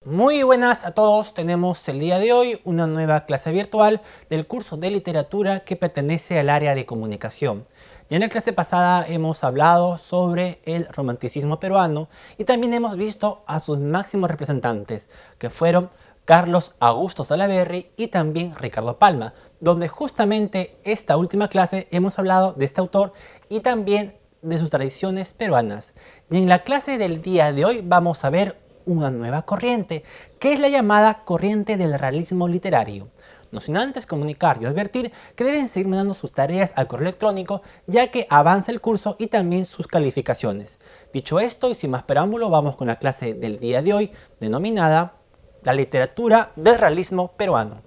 Muy buenas a todos, tenemos el día de hoy una nueva clase virtual del curso de literatura que pertenece al área de comunicación. Ya en la clase pasada hemos hablado sobre el romanticismo peruano y también hemos visto a sus máximos representantes, que fueron Carlos Augusto Salaverry y también Ricardo Palma, donde justamente esta última clase hemos hablado de este autor y también de sus tradiciones peruanas. Y en la clase del día de hoy vamos a ver una nueva corriente, que es la llamada corriente del realismo literario. No sin antes comunicar y advertir que deben seguir mandando sus tareas al correo electrónico, ya que avanza el curso y también sus calificaciones. Dicho esto y sin más preámbulo, vamos con la clase del día de hoy, denominada La literatura del realismo peruano.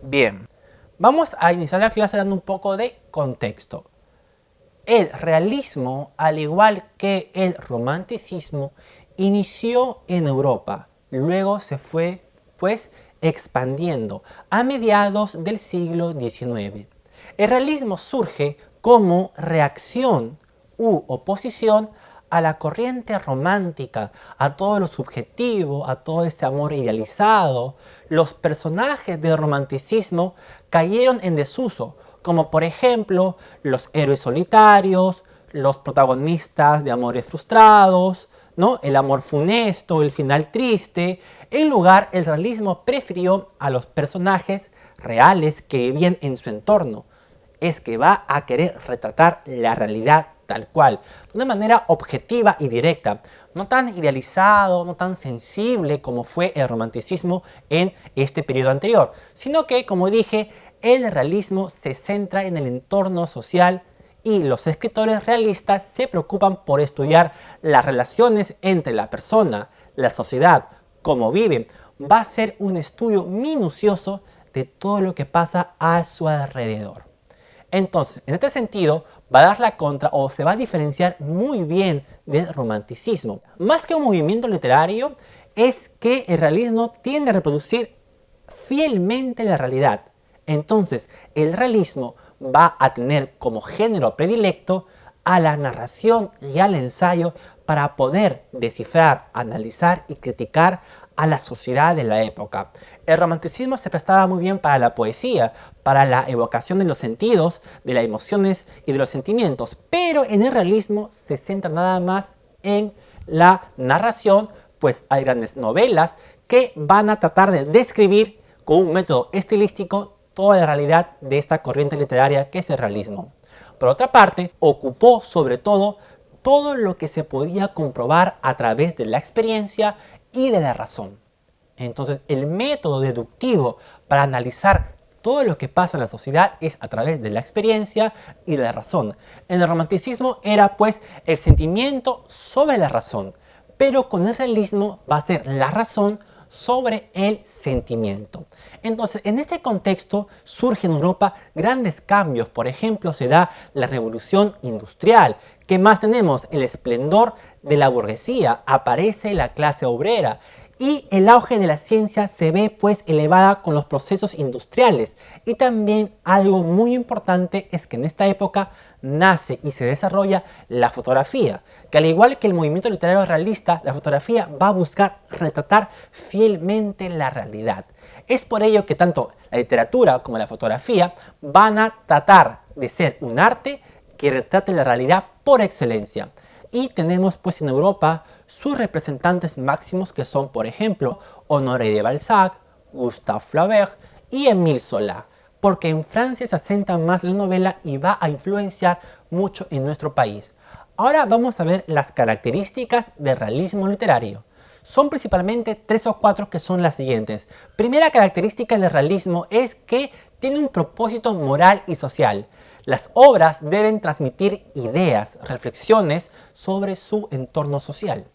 Bien, vamos a iniciar la clase dando un poco de contexto. El realismo, al igual que el romanticismo, inició en Europa, luego se fue expandiendo a mediados del siglo XIX. El realismo surge como reacción u oposición a la corriente romántica, a todo lo subjetivo, a todo este amor idealizado. Los personajes del romanticismo cayeron en desuso, como por ejemplo los héroes solitarios, los protagonistas de amores frustrados, ¿no? El amor funesto, el final triste. En lugar, el realismo prefirió a los personajes reales que vivían en su entorno. Es que va a querer retratar la realidad tal cual, de una manera objetiva y directa, no tan idealizado, no tan sensible como fue el romanticismo en este periodo anterior, sino que, como dije, el realismo se centra en el entorno social y los escritores realistas se preocupan por estudiar las relaciones entre la persona, la sociedad, cómo viven. Va a ser un estudio minucioso de todo lo que pasa a su alrededor. Entonces, en este sentido, va a dar la contra o se va a diferenciar muy bien del romanticismo. Más que un movimiento literario, es que el realismo tiende a reproducir fielmente la realidad. Entonces, el realismo va a tener como género predilecto a la narración y al ensayo para poder descifrar, analizar y criticar a la sociedad de la época. El romanticismo se prestaba muy bien para la poesía, para la evocación de los sentidos, de las emociones y de los sentimientos, pero en el realismo se centra nada más en la narración, pues hay grandes novelas que van a tratar de describir con un método estilístico toda la realidad de esta corriente literaria que es el realismo. Por otra parte, ocupó sobre todo lo que se podía comprobar a través de la experiencia y de la razón. Entonces, el método deductivo para analizar todo lo que pasa en la sociedad es a través de la experiencia y de la razón. En el romanticismo era pues el sentimiento sobre la razón, pero con el realismo va a ser la razón sobre el sentimiento. Entonces, en este contexto surgen en Europa grandes cambios. Por ejemplo, se da la revolución industrial. ¿Qué más tenemos? El esplendor de la burguesía. Aparece la clase obrera. Y el auge de la ciencia se ve pues elevada con los procesos industriales. Y también algo muy importante es que en esta época nace y se desarrolla la fotografía, que al igual que el movimiento literario realista, la fotografía va a buscar retratar fielmente la realidad. Es por ello que tanto la literatura como la fotografía van a tratar de ser un arte que retrate la realidad por excelencia. Y tenemos pues en Europa sus representantes máximos que son, por ejemplo, Honoré de Balzac, Gustave Flaubert y Émile Zola, porque en Francia se asenta más la novela y va a influenciar mucho en nuestro país. Ahora vamos a ver las características del realismo literario. Son principalmente 3 o 4 que son las siguientes. Primera característica del realismo es que tiene un propósito moral y social. Las obras deben transmitir ideas, reflexiones sobre su entorno social.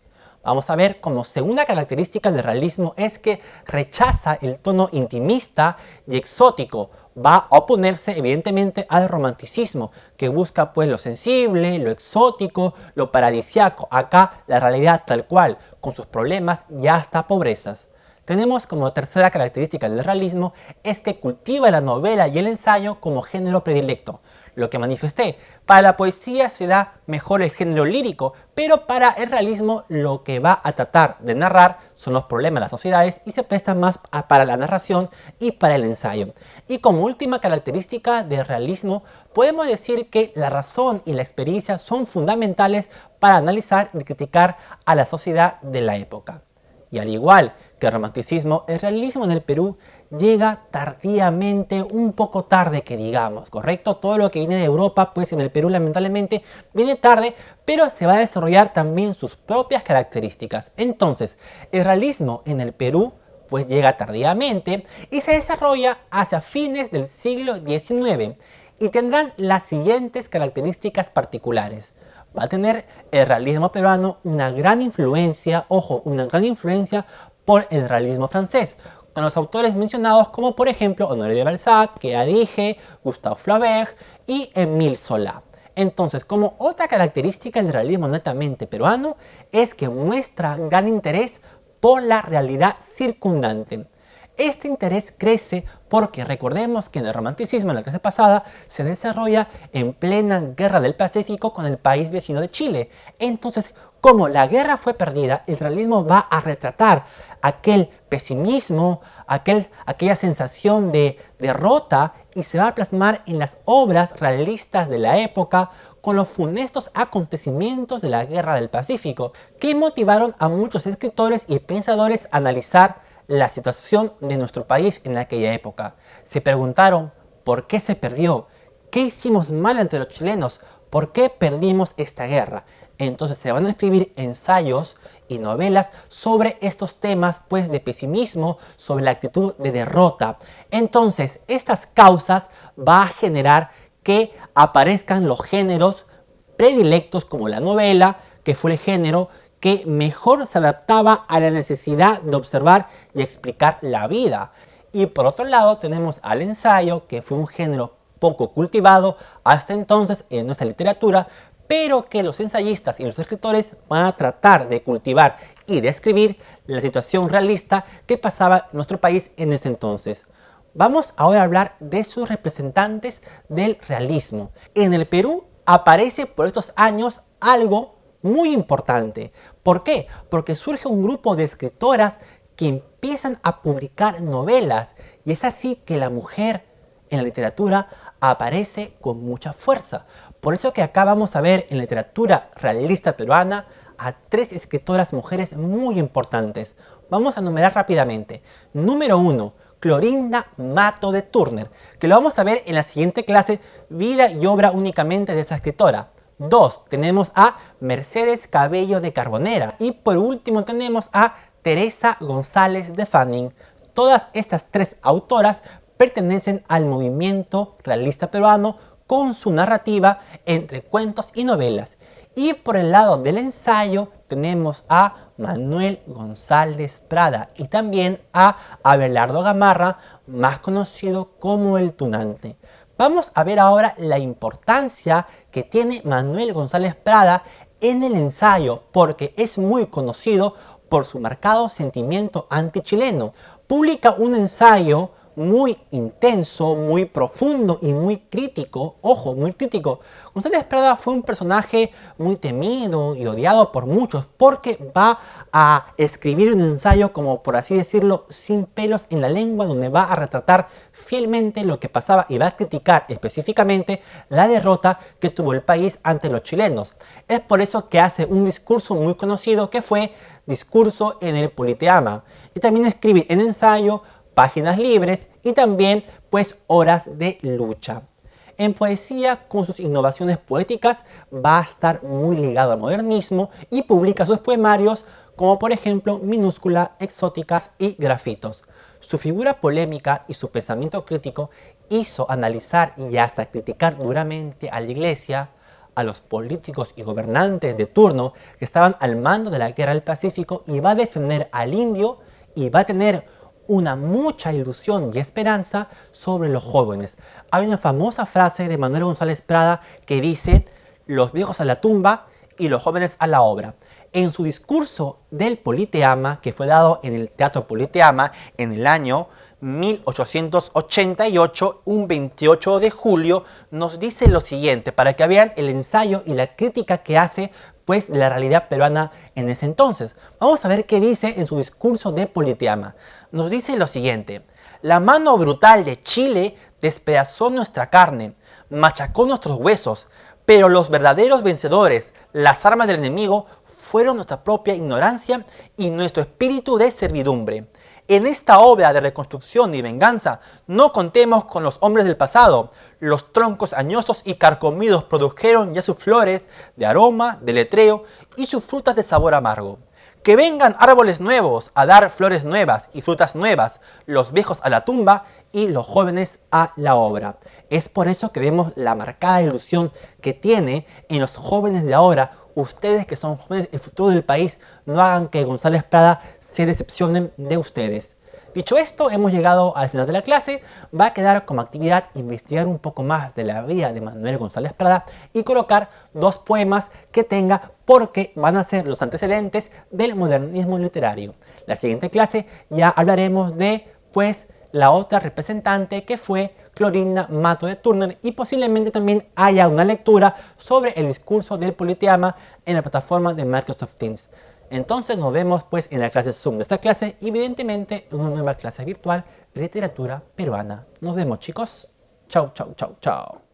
Vamos a ver como segunda característica del realismo es que rechaza el tono intimista y exótico. Va a oponerse evidentemente al romanticismo, que busca pues lo sensible, lo exótico, lo paradisiaco. Acá la realidad tal cual, con sus problemas y hasta pobrezas. Tenemos como tercera característica del realismo es que cultiva la novela y el ensayo como género predilecto. Lo que manifesté, para la poesía se da mejor el género lírico, pero para el realismo lo que va a tratar de narrar son los problemas de las sociedades y se presta más para la narración y para el ensayo. Y como última característica del realismo, podemos decir que la razón y la experiencia son fundamentales para analizar y criticar a la sociedad de la época. Y al igual que el romanticismo, el realismo en el Perú llega tardíamente, un poco tarde que digamos, ¿correcto? Todo lo que viene de Europa, pues en el Perú lamentablemente viene tarde, pero se va a desarrollar también sus propias características. Entonces, el realismo en el Perú pues llega tardíamente y se desarrolla hacia fines del siglo XIX y tendrán las siguientes características particulares. Va a tener el realismo peruano una gran influencia, ojo, una gran influencia por el realismo francés, con los autores mencionados como por ejemplo Honoré de Balzac, que ya dije, Gustave Flaubert y Émile Zola. Entonces, como otra característica del realismo netamente peruano es que muestra gran interés por la realidad circundante. Este interés crece porque recordemos que en el romanticismo en la clase pasada se desarrolla en plena guerra del Pacífico con el país vecino de Chile. Entonces, como la guerra fue perdida, el realismo va a retratar aquel pesimismo, aquella sensación de derrota y se va a plasmar en las obras realistas de la época con los funestos acontecimientos de la guerra del Pacífico que motivaron a muchos escritores y pensadores a analizar la situación de nuestro país en aquella época. Se preguntaron por qué se perdió, qué hicimos mal entre los chilenos, por qué perdimos esta guerra. Entonces se van a escribir ensayos y novelas sobre estos temas pues de pesimismo, sobre la actitud de derrota. Entonces estas causas va a generar que aparezcan los géneros predilectos como la novela, que fue el género que mejor se adaptaba a la necesidad de observar y explicar la vida. Y por otro lado tenemos al ensayo, que fue un género poco cultivado hasta entonces en nuestra literatura, pero que los ensayistas y los escritores van a tratar de cultivar y describir la situación realista que pasaba en nuestro país en ese entonces. Vamos ahora a hablar de sus representantes del realismo. En el Perú aparece por estos años algo muy importante. ¿Por qué? Porque surge un grupo de escritoras que empiezan a publicar novelas y es así que la mujer en la literatura aparece con mucha fuerza. Por eso que acá vamos a ver en la literatura realista peruana a 3 escritoras mujeres muy importantes. Vamos a enumerar rápidamente. Número 1, Clorinda Mato de Turner, que lo vamos a ver en la siguiente clase, vida y obra únicamente de esa escritora. 2, tenemos a Mercedes Cabello de Carbonera. Y por último tenemos a Teresa González de Fanning. Todas estas 3 autoras pertenecen al movimiento realista peruano con su narrativa entre cuentos y novelas. Y por el lado del ensayo tenemos a Manuel González Prada y también a Abelardo Gamarra, más conocido como el Tunante. Vamos a ver ahora la importancia que tiene Manuel González Prada en el ensayo, porque es muy conocido por su marcado sentimiento antichileno. Publica un ensayo muy intenso, muy profundo y muy crítico. Ojo, muy crítico. González Prada fue un personaje muy temido y odiado por muchos porque va a escribir un ensayo, como por así decirlo, sin pelos en la lengua, donde va a retratar fielmente lo que pasaba y va a criticar específicamente la derrota que tuvo el país ante los chilenos. Es por eso que hace un discurso muy conocido que fue Discurso en el Politeama. Y también escribe en ensayo Páginas Libres y también pues Horas de Lucha. En poesía, con sus innovaciones poéticas, va a estar muy ligado al modernismo y publica sus poemarios como por ejemplo Minúscula, Exóticas y Grafitos. Su figura polémica y su pensamiento crítico hizo analizar y hasta criticar duramente a la Iglesia, a los políticos y gobernantes de turno que estaban al mando de la Guerra del Pacífico, y va a defender al indio y va a tener una mucha ilusión y esperanza sobre los jóvenes. Hay una famosa frase de Manuel González Prada que dice: los viejos a la tumba y los jóvenes a la obra. en su discurso del Politeama, que fue dado en el Teatro Politeama en el año 1888, un 28 de julio, nos dice lo siguiente, para que vean el ensayo y la crítica que hace pues de la realidad peruana en ese entonces. Vamos a ver qué dice en su discurso de Politeama. Nos dice lo siguiente: la mano brutal de Chile despedazó nuestra carne, machacó nuestros huesos, pero los verdaderos vencedores, las armas del enemigo, fueron nuestra propia ignorancia y nuestro espíritu de servidumbre. En esta obra de reconstrucción y venganza, no contemos con los hombres del pasado. Los troncos añosos y carcomidos produjeron ya sus flores de aroma, de letreo y sus frutas de sabor amargo. Que vengan árboles nuevos a dar flores nuevas y frutas nuevas, los viejos a la tumba y los jóvenes a la obra. Es por eso que vemos la marcada ilusión que tiene en los jóvenes de ahora. Ustedes que son jóvenes, el futuro del país, no hagan que González Prada se decepcionen de ustedes. Dicho esto, hemos llegado al final de la clase. Va a quedar como actividad investigar un poco más de la vida de Manuel González Prada y colocar 2 poemas que tenga, porque van a ser los antecedentes del modernismo literario. La siguiente clase ya hablaremos de pues la otra representante, que fue Clorinda Mato de Turner, y posiblemente también haya una lectura sobre el discurso del Politeama en la plataforma de Microsoft Teams. Entonces nos vemos pues en la clase Zoom de esta clase y evidentemente en una nueva clase virtual de literatura peruana. Nos vemos, chicos. Chau, chau, chau, chau.